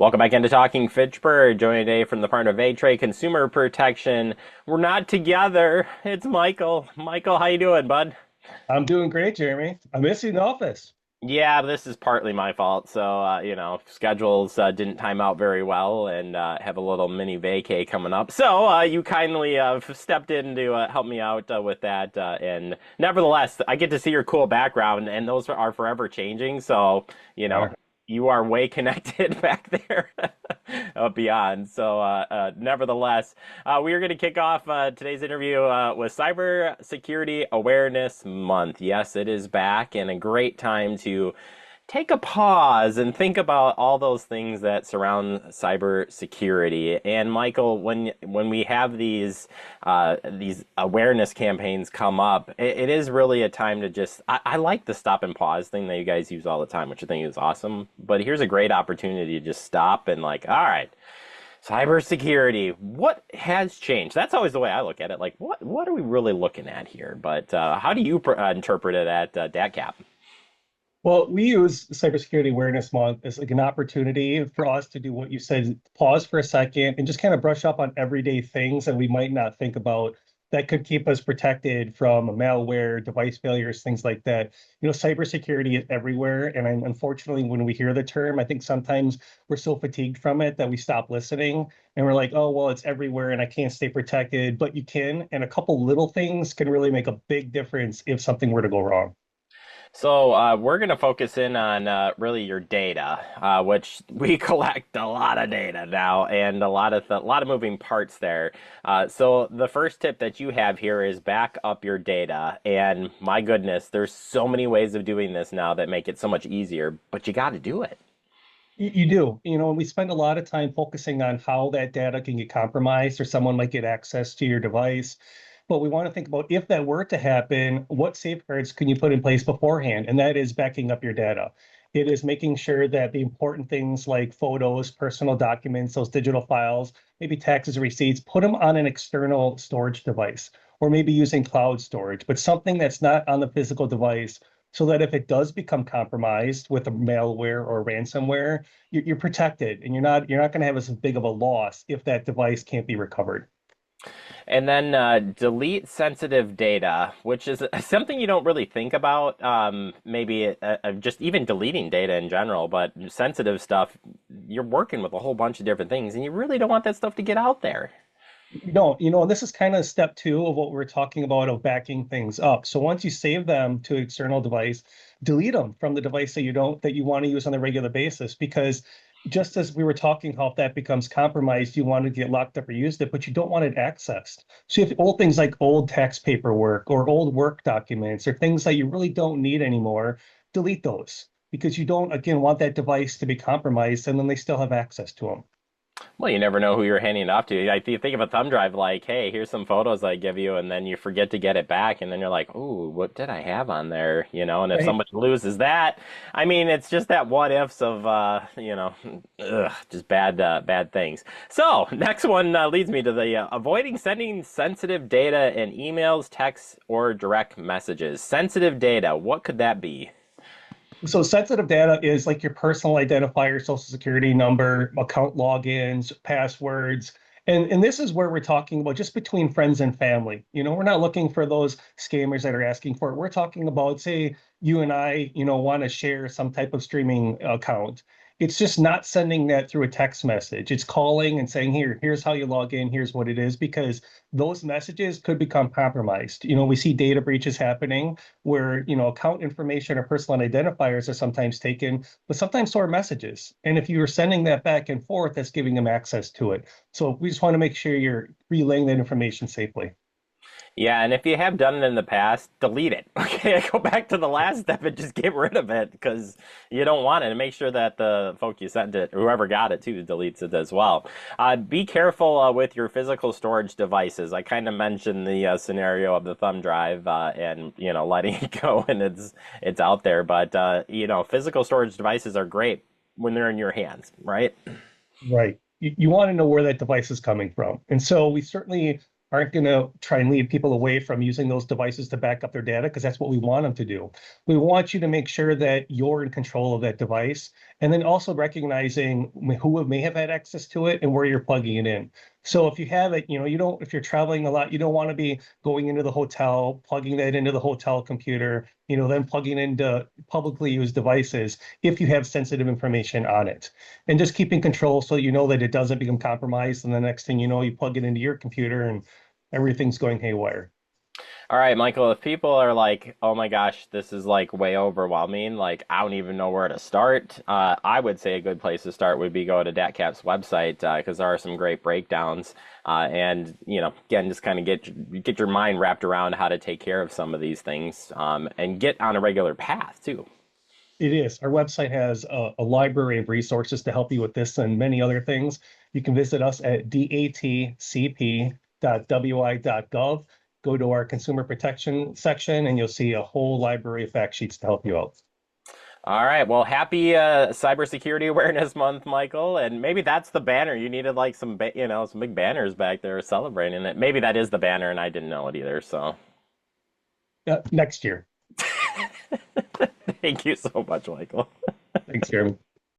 Welcome back into Talking Fitchburg. Joining today from the partner of A-Tray Consumer Protection. We're not together. It's Michael. Michael, how you doing, bud? I'm doing great, Jeremy. I miss you in the office. Yeah, this is partly my fault. So, schedules didn't time out very well and have a little mini vacay coming up. So, you kindly stepped in to help me out with that. And nevertheless, I get to see your cool background, and those are forever changing. So, you know, Are. you are way connected back there beyond. So, nevertheless, we are going to kick off today's interview with Cybersecurity Awareness Month. Yes, it is back, and a great time to take a pause and think about all those things that surround cybersecurity. And Michael, when we have these awareness campaigns come up, it is really a time to just I like the stop and pause thing that you guys use all the time, which I think is awesome. But here's a great opportunity to just stop and like, all right, cybersecurity, what has changed? That's always the way I look at it. Like, what are we really looking at here? But how do you interpret it at DATCP? Well, we use Cybersecurity Awareness Month as like an opportunity for us to do what you said, pause for a second and just kind of brush up on everyday things that we might not think about that could keep us protected from malware, device failures, things like that. Cybersecurity is everywhere. And unfortunately, when we hear the term, I think sometimes we're so fatigued from it that we stop listening and we're like, oh, well, it's everywhere and I can't stay protected, but you can. And a couple little things can really make a big difference if something were to go wrong. So we're going to focus in on really your data, which we collect a lot of data now, and a lot of moving parts there. So the first tip that you have here is back up your data. And my goodness, there's so many ways of doing this now that make it so much easier, but you got to do it. You do, and we spend a lot of time focusing on how that data can get compromised or someone might get access to your device. But we want to think about if that were to happen, what safeguards can you put in place beforehand? And that is backing up your data. It is making sure that the important things like photos, personal documents, those digital files, maybe taxes, receipts, put them on an external storage device or maybe using cloud storage, but something that's not on the physical device so that if it does become compromised with a malware or ransomware, you're protected and you're not going to have as big of a loss if that device can't be recovered. And then delete sensitive data, which is something you don't really think about. Maybe just even deleting data in general, but sensitive stuff, you're working with a whole bunch of different things, and you really don't want that stuff to get out there. You don't, and this is kind of step two of what we are talking about of backing things up. So once you save them to external device, delete them from the device that you want to use on a regular basis, because just as we were talking, how if that becomes compromised, you want to get locked up or used it, but you don't want it accessed. So if old things like old tax paperwork or old work documents or things that you really don't need anymore, delete those because you don't, again, want that device to be compromised and then they still have access to them. Well, you never know who you're handing it off to. You think of a thumb drive like, hey, here's some photos I give you, and then you forget to get it back, and then you're like, ooh, what did I have on there? And if Right. somebody loses that, I mean, it's just that what ifs of, just bad things. So, next one leads me to the avoiding sending sensitive data in emails, texts, or direct messages. Sensitive data, what could that be? So sensitive data is like your personal identifier, social security number, account logins, passwords. And this is where we're talking about just between friends and family. We're not looking for those scammers that are asking for it. We're talking about, say, you and I, want to share some type of streaming account. It's just not sending that through a text message. It's calling and saying, here's how you log in, here's what it is, because those messages could become compromised. We see data breaches happening where account information or personal identifiers are sometimes taken, but sometimes so are messages. And if you're sending that back and forth, that's giving them access to it. So we just want to make sure you're relaying that information safely. Yeah, and if you have done it in the past, delete it. Okay, go back to the last step and just get rid of it because you don't want it. And make sure that the folk you sent it, whoever got it to, deletes it as well. Be careful with your physical storage devices. I kind of mentioned the scenario of the thumb drive and letting it go and it's out there. But physical storage devices are great when they're in your hands, right? Right. You want to know where that device is coming from. And so we certainly aren't going to try and lead people away from using those devices to back up their data because that's what we want them to do. We want you to make sure that you're in control of that device and then also recognizing who may have had access to it and where you're plugging it in. So if you have it, you don't, if you're traveling a lot, you don't want to be going into the hotel, plugging that into the hotel computer, then plugging into publicly used devices if you have sensitive information on it. And just keeping control so you know that it doesn't become compromised. And the next thing you know, you plug it into your computer and everything's going haywire. All right, Michael, if people are like, oh my gosh, this is like way overwhelming, like I don't even know where to start, I would say a good place to start would be go to DATCP's website because there are some great breakdowns and, again, just kind of get your mind wrapped around how to take care of some of these things and get on a regular path too. It is. Our website has a library of resources to help you with this and many other things. You can visit us at datcp.wi.gov. Go to our consumer protection section, and you'll see a whole library of fact sheets to help you out. All right, well, happy Cybersecurity Awareness Month, Michael, and maybe that's the banner. You needed like some big banners back there celebrating it. Maybe that is the banner, and I didn't know it either. So, Next year. thank you so much, Michael. Thanks, Jeremy.